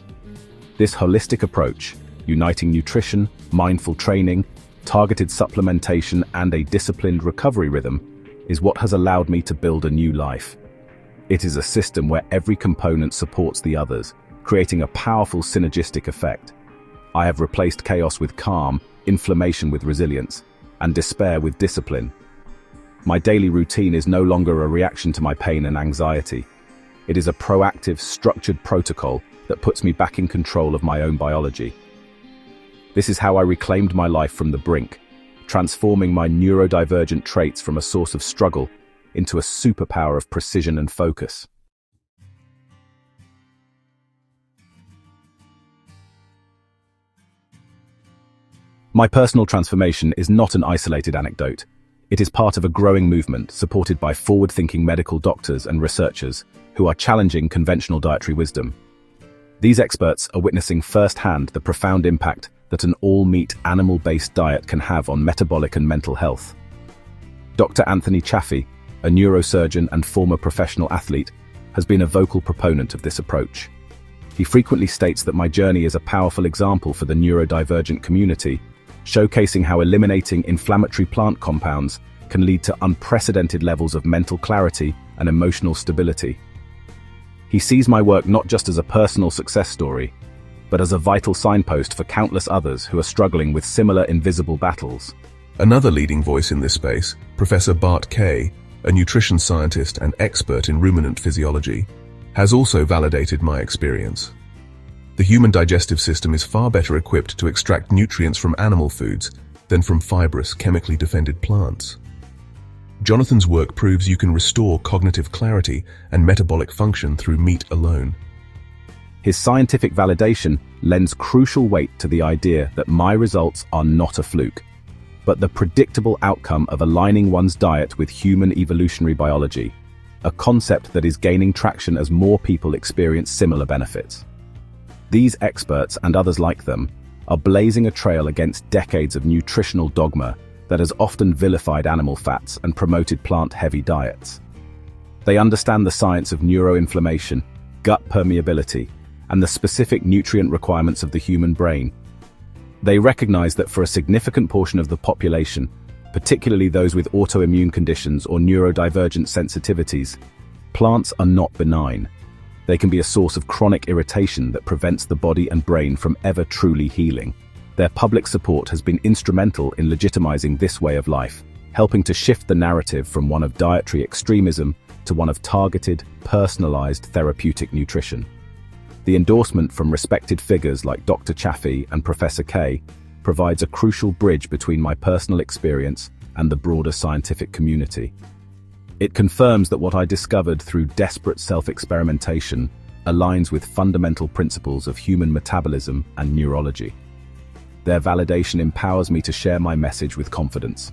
This holistic approach, uniting nutrition, mindful training, targeted supplementation, and a disciplined recovery rhythm, is what has allowed me to build a new life. It is a system where every component supports the others, creating a powerful synergistic effect. I have replaced chaos with calm, inflammation with resilience, and despair with discipline. My daily routine is no longer a reaction to my pain and anxiety. It is a proactive, structured protocol that puts me back in control of my own biology. This is how I reclaimed my life from the brink, transforming my neurodivergent traits from a source of struggle into a superpower of precision and focus. My personal transformation is not an isolated anecdote. It is part of a growing movement supported by forward-thinking medical doctors and researchers who are challenging conventional dietary wisdom. These experts are witnessing firsthand the profound impact that an all-meat, animal-based diet can have on metabolic and mental health. Dr. Anthony Chaffee, a neurosurgeon and former professional athlete, has been a vocal proponent of this approach. He frequently states that my journey is a powerful example for the neurodivergent community, showcasing how eliminating inflammatory plant compounds can lead to unprecedented levels of mental clarity and emotional stability. He sees my work not just as a personal success story, but as a vital signpost for countless others who are struggling with similar invisible battles. Another leading voice in this space, Professor Bart Kay, a nutrition scientist and expert in ruminant physiology, has also validated my experience. The human digestive system is far better equipped to extract nutrients from animal foods than from fibrous, chemically defended plants. Jonathan's work proves you can restore cognitive clarity and metabolic function through meat alone. His scientific validation lends crucial weight to the idea that my results are not a fluke, but the predictable outcome of aligning one's diet with human evolutionary biology, a concept that is gaining traction as more people experience similar benefits. These experts, and others like them, are blazing a trail against decades of nutritional dogma that has often vilified animal fats and promoted plant-heavy diets. They understand the science of neuroinflammation, gut permeability, and the specific nutrient requirements of the human brain. They recognize that for a significant portion of the population, particularly those with autoimmune conditions or neurodivergent sensitivities, plants are not benign. They can be a source of chronic irritation that prevents the body and brain from ever truly healing. Their public support has been instrumental in legitimizing this way of life, helping to shift the narrative from one of dietary extremism to one of targeted, personalized therapeutic nutrition. The endorsement from respected figures like Dr. Chaffee and Professor Kay provides a crucial bridge between my personal experience and the broader scientific community. It confirms that what I discovered through desperate self-experimentation aligns with fundamental principles of human metabolism and neurology. Their validation empowers me to share my message with confidence,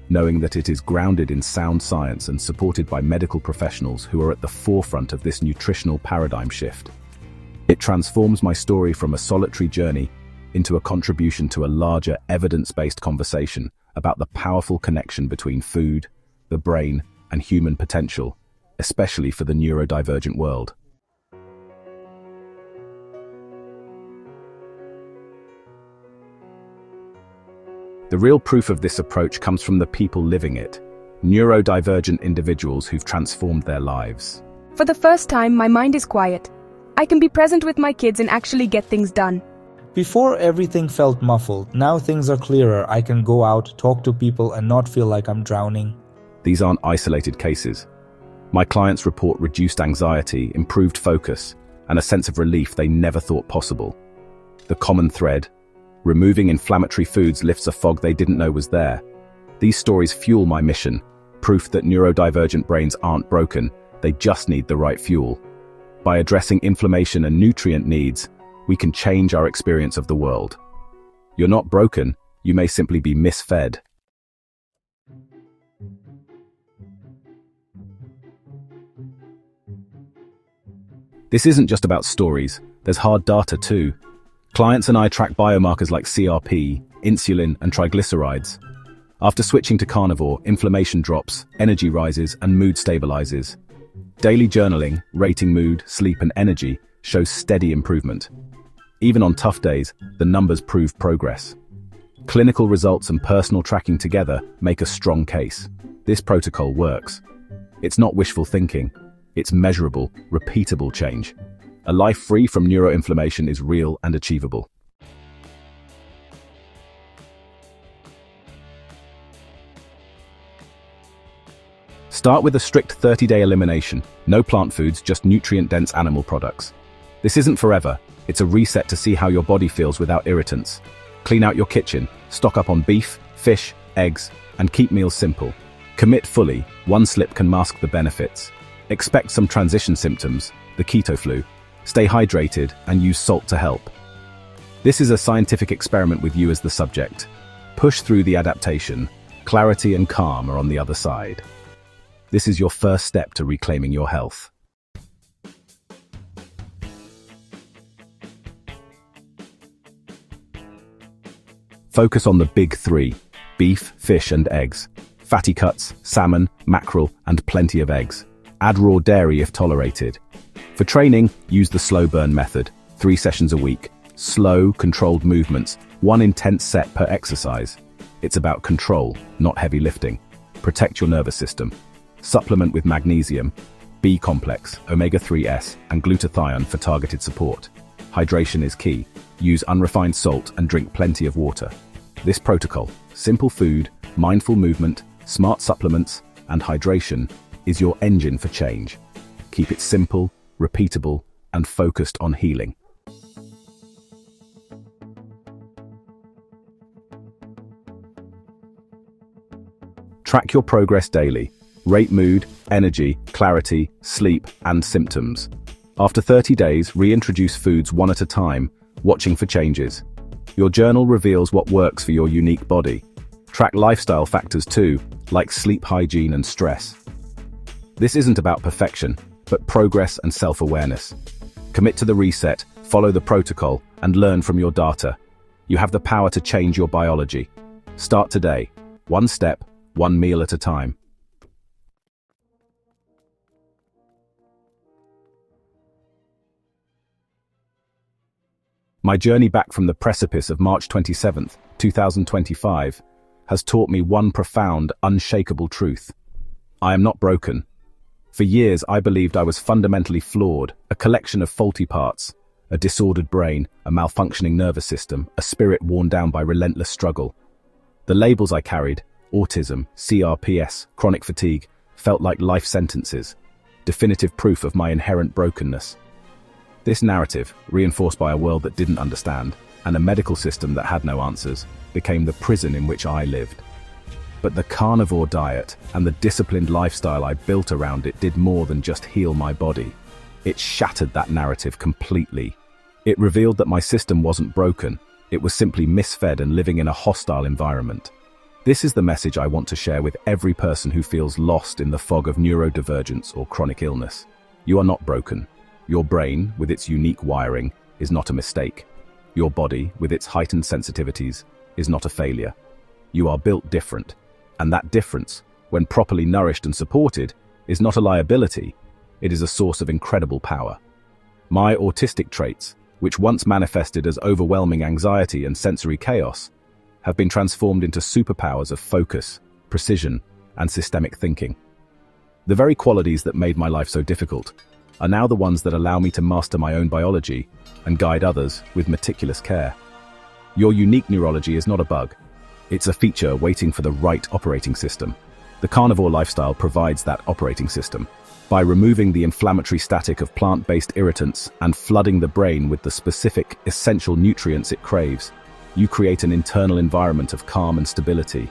knowing that it is grounded in sound science and supported by medical professionals who are at the forefront of this nutritional paradigm shift. It transforms my story from a solitary journey into a contribution to a larger, evidence-based conversation about the powerful connection between food, the brain, and human potential, especially for the neurodivergent world. The real proof of this approach comes from the people living it, neurodivergent individuals who've transformed their lives. For the first time, my mind is quiet. I can be present with my kids and actually get things done. Before, everything felt muffled. Now things are clearer. I can go out, talk to people, and not feel like I'm drowning. These aren't isolated cases. My clients report reduced anxiety, improved focus, and a sense of relief they never thought possible. The common thread: removing inflammatory foods lifts a fog they didn't know was there. These stories fuel my mission, proof that neurodivergent brains aren't broken, they just need the right fuel. By addressing inflammation and nutrient needs, we can change our experience of the world. You're not broken, you may simply be misfed. This isn't just about stories, there's hard data too. Clients and I track biomarkers like CRP, insulin, and triglycerides. After switching to Carnivore, inflammation drops, energy rises, and mood stabilizes. Daily journaling, rating mood, sleep, and energy shows steady improvement. Even on tough days, the numbers prove progress. Clinical results and personal tracking together make a strong case. This protocol works. It's not wishful thinking. It's measurable, repeatable change. A life free from neuroinflammation is real and achievable. Start with a strict 30-day elimination. No plant foods, just nutrient-dense animal products. This isn't forever. It's a reset to see how your body feels without irritants. Clean out your kitchen, stock up on beef, fish, eggs, and keep meals simple. Commit fully. One slip can mask the benefits. Expect some transition symptoms, the keto flu. Stay hydrated and use salt to help. This is a scientific experiment with you as the subject. Push through the adaptation. Clarity and calm are on the other side. This is your first step to reclaiming your health. Focus on the big three: beef, fish, and eggs. Fatty cuts, salmon, mackerel, and plenty of eggs. Add raw dairy if tolerated. For training, use the slow burn method, 3 sessions a week. Slow, controlled movements, 1 intense set per exercise. It's about control, not heavy lifting. Protect your nervous system. Supplement with magnesium, B complex, omega-3s, and glutathione for targeted support. Hydration is key. Use unrefined salt and drink plenty of water. This protocol, simple food, mindful movement, smart supplements, and hydration, is your engine for change. Keep it simple, repeatable, and focused on healing. Track your progress daily. Rate mood, energy, clarity, sleep, and symptoms. After 30 days, reintroduce foods one at a time, watching for changes. Your journal reveals what works for your unique body. Track lifestyle factors too, like sleep hygiene and stress. This isn't about perfection, but progress and self-awareness. Commit to the reset, follow the protocol, and learn from your data. You have the power to change your biology. Start today, one step, one meal at a time. My journey back from the precipice of March 27, 2025, has taught me one profound, unshakable truth. I am not broken. For years, I believed I was fundamentally flawed, a collection of faulty parts, a disordered brain, a malfunctioning nervous system, a spirit worn down by relentless struggle. The labels I carried, autism, CRPS, chronic fatigue, felt like life sentences, definitive proof of my inherent brokenness. This narrative, reinforced by a world that didn't understand, and a medical system that had no answers, became the prison in which I lived. But the carnivore diet and the disciplined lifestyle I built around it did more than just heal my body. It shattered that narrative completely. It revealed that my system wasn't broken, it was simply misfed and living in a hostile environment. This is the message I want to share with every person who feels lost in the fog of neurodivergence or chronic illness. You are not broken. Your brain, with its unique wiring, is not a mistake. Your body, with its heightened sensitivities, is not a failure. You are built different. And that difference, when properly nourished and supported, is not a liability, it is a source of incredible power. My autistic traits, which once manifested as overwhelming anxiety and sensory chaos, have been transformed into superpowers of focus, precision, and systemic thinking. The very qualities that made my life so difficult are now the ones that allow me to master my own biology and guide others with meticulous care. Your unique neurology is not a bug. It's a feature waiting for the right operating system. The carnivore lifestyle provides that operating system. By removing the inflammatory static of plant-based irritants and flooding the brain with the specific, essential nutrients it craves, you create an internal environment of calm and stability.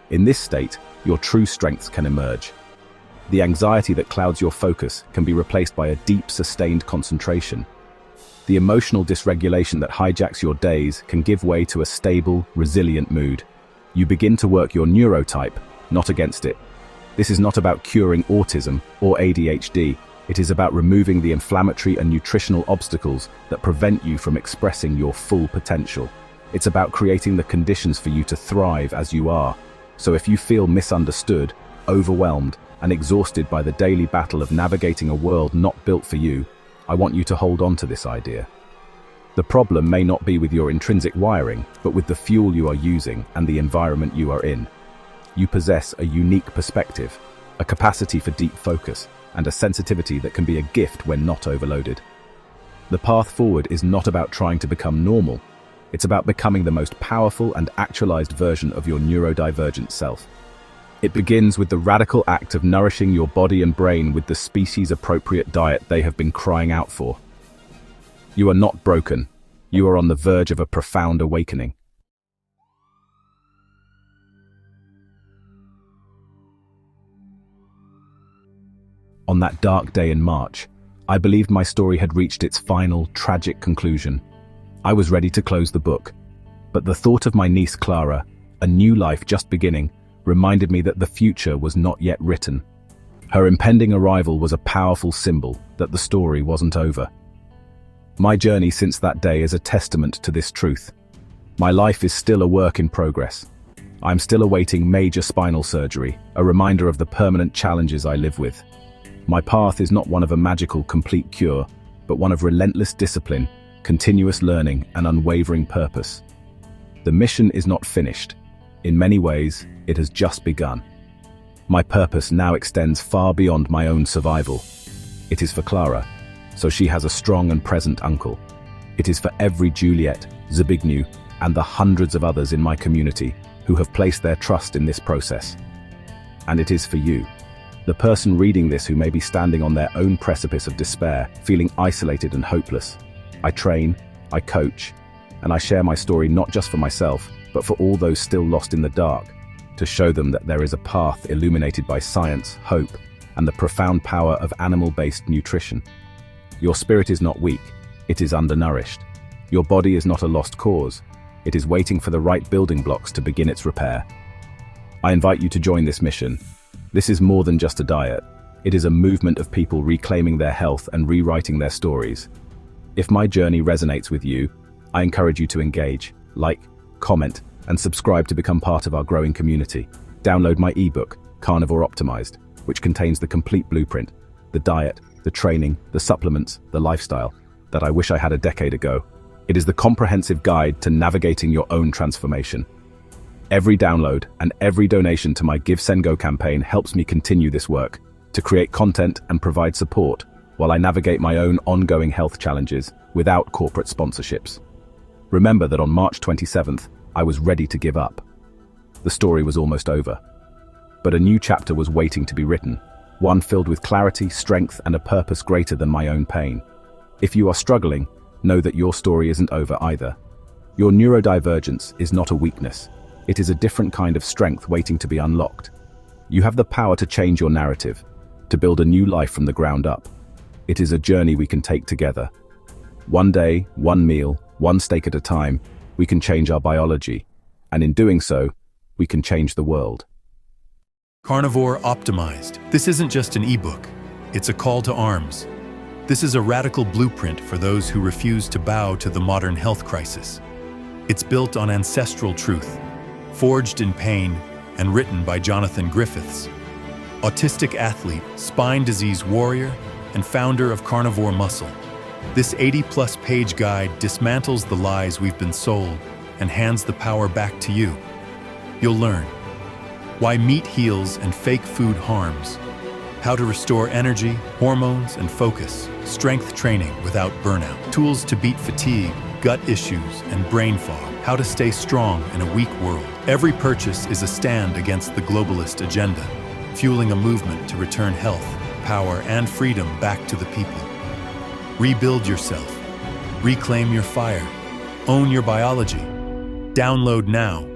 In this state, your true strengths can emerge. The anxiety that clouds your focus can be replaced by a deep, sustained concentration. The emotional dysregulation that hijacks your days can give way to a stable, resilient mood. You begin to work your neurotype, not against it. This is not about curing autism or ADHD. It is about removing the inflammatory and nutritional obstacles that prevent you from expressing your full potential. It's about creating the conditions for you to thrive as you are. So if you feel misunderstood, overwhelmed, and exhausted by the daily battle of navigating a world not built for you, I want you to hold on to this idea. The problem may not be with your intrinsic wiring, but with the fuel you are using and the environment you are in. You possess a unique perspective, a capacity for deep focus, and a sensitivity that can be a gift when not overloaded. The path forward is not about trying to become normal. It's about becoming the most powerful and actualized version of your neurodivergent self. It begins with the radical act of nourishing your body and brain with the species-appropriate diet they have been crying out for. You are not broken. You are on the verge of a profound awakening. On that dark day in March, I believed my story had reached its final, tragic conclusion. I was ready to close the book. But the thought of my niece Clara, a new life just beginning, reminded me that the future was not yet written. Her impending arrival was a powerful symbol that the story wasn't over. My journey since that day is a testament to this truth. My life is still a work in progress. I'm still awaiting major spinal surgery, a reminder of the permanent challenges I live with. My path is not one of a magical, complete cure, but one of relentless discipline, continuous learning, and unwavering purpose. The mission is not finished. In many ways, it has just begun. My purpose now extends far beyond my own survival. It is for Clara, so she has a strong and present uncle. It is for every Juliet, Zbigniew, and the hundreds of others in my community who have placed their trust in this process. And it is for you, the person reading this who may be standing on their own precipice of despair, feeling isolated and hopeless. I train, I coach, and I share my story not just for myself, but for all those still lost in the dark, to show them that there is a path illuminated by science, hope, and the profound power of animal-based nutrition. Your spirit is not weak, it is undernourished. Your body is not a lost cause, it is waiting for the right building blocks to begin its repair. I invite you to join this mission. This is more than just a diet. It is a movement of people reclaiming their health and rewriting their stories. If my journey resonates with you, I encourage you to engage, like, comment, and subscribe to become part of our growing community. Download my ebook, Carnivore Optimized, which contains the complete blueprint, the diet, the training, the supplements, the lifestyle, that I wish I had a decade ago. It is the comprehensive guide to navigating your own transformation. Every download and every donation to my Give Send Go campaign helps me continue this work, to create content and provide support, while I navigate my own ongoing health challenges without corporate sponsorships. Remember that on March 27th, I was ready to give up. The story was almost over. But a new chapter was waiting to be written, one filled with clarity, strength, and a purpose greater than my own pain. If you are struggling, know that your story isn't over either. Your neurodivergence is not a weakness. It is a different kind of strength waiting to be unlocked. You have the power to change your narrative, to build a new life from the ground up. It is a journey we can take together. One day, one meal, one steak at a time, we can change our biology, and in doing so, we can change the world. Carnivore Optimized. This isn't just an ebook, it's a call to arms. This is a radical blueprint for those who refuse to bow to the modern health crisis. It's built on ancestral truth, forged in pain, and written by Jonathan Griffiths, autistic athlete, spine disease warrior, and founder of Carnivore Muscle. This 80-plus page guide dismantles the lies we've been sold and hands the power back to you. You'll learn why meat heals and fake food harms, how to restore energy, hormones, and focus, strength training without burnout, tools to beat fatigue, gut issues, and brain fog, how to stay strong in a weak world. Every purchase is a stand against the globalist agenda, fueling a movement to return health, power, and freedom back to the people. Rebuild yourself. Reclaim your fire. Own your biology. Download now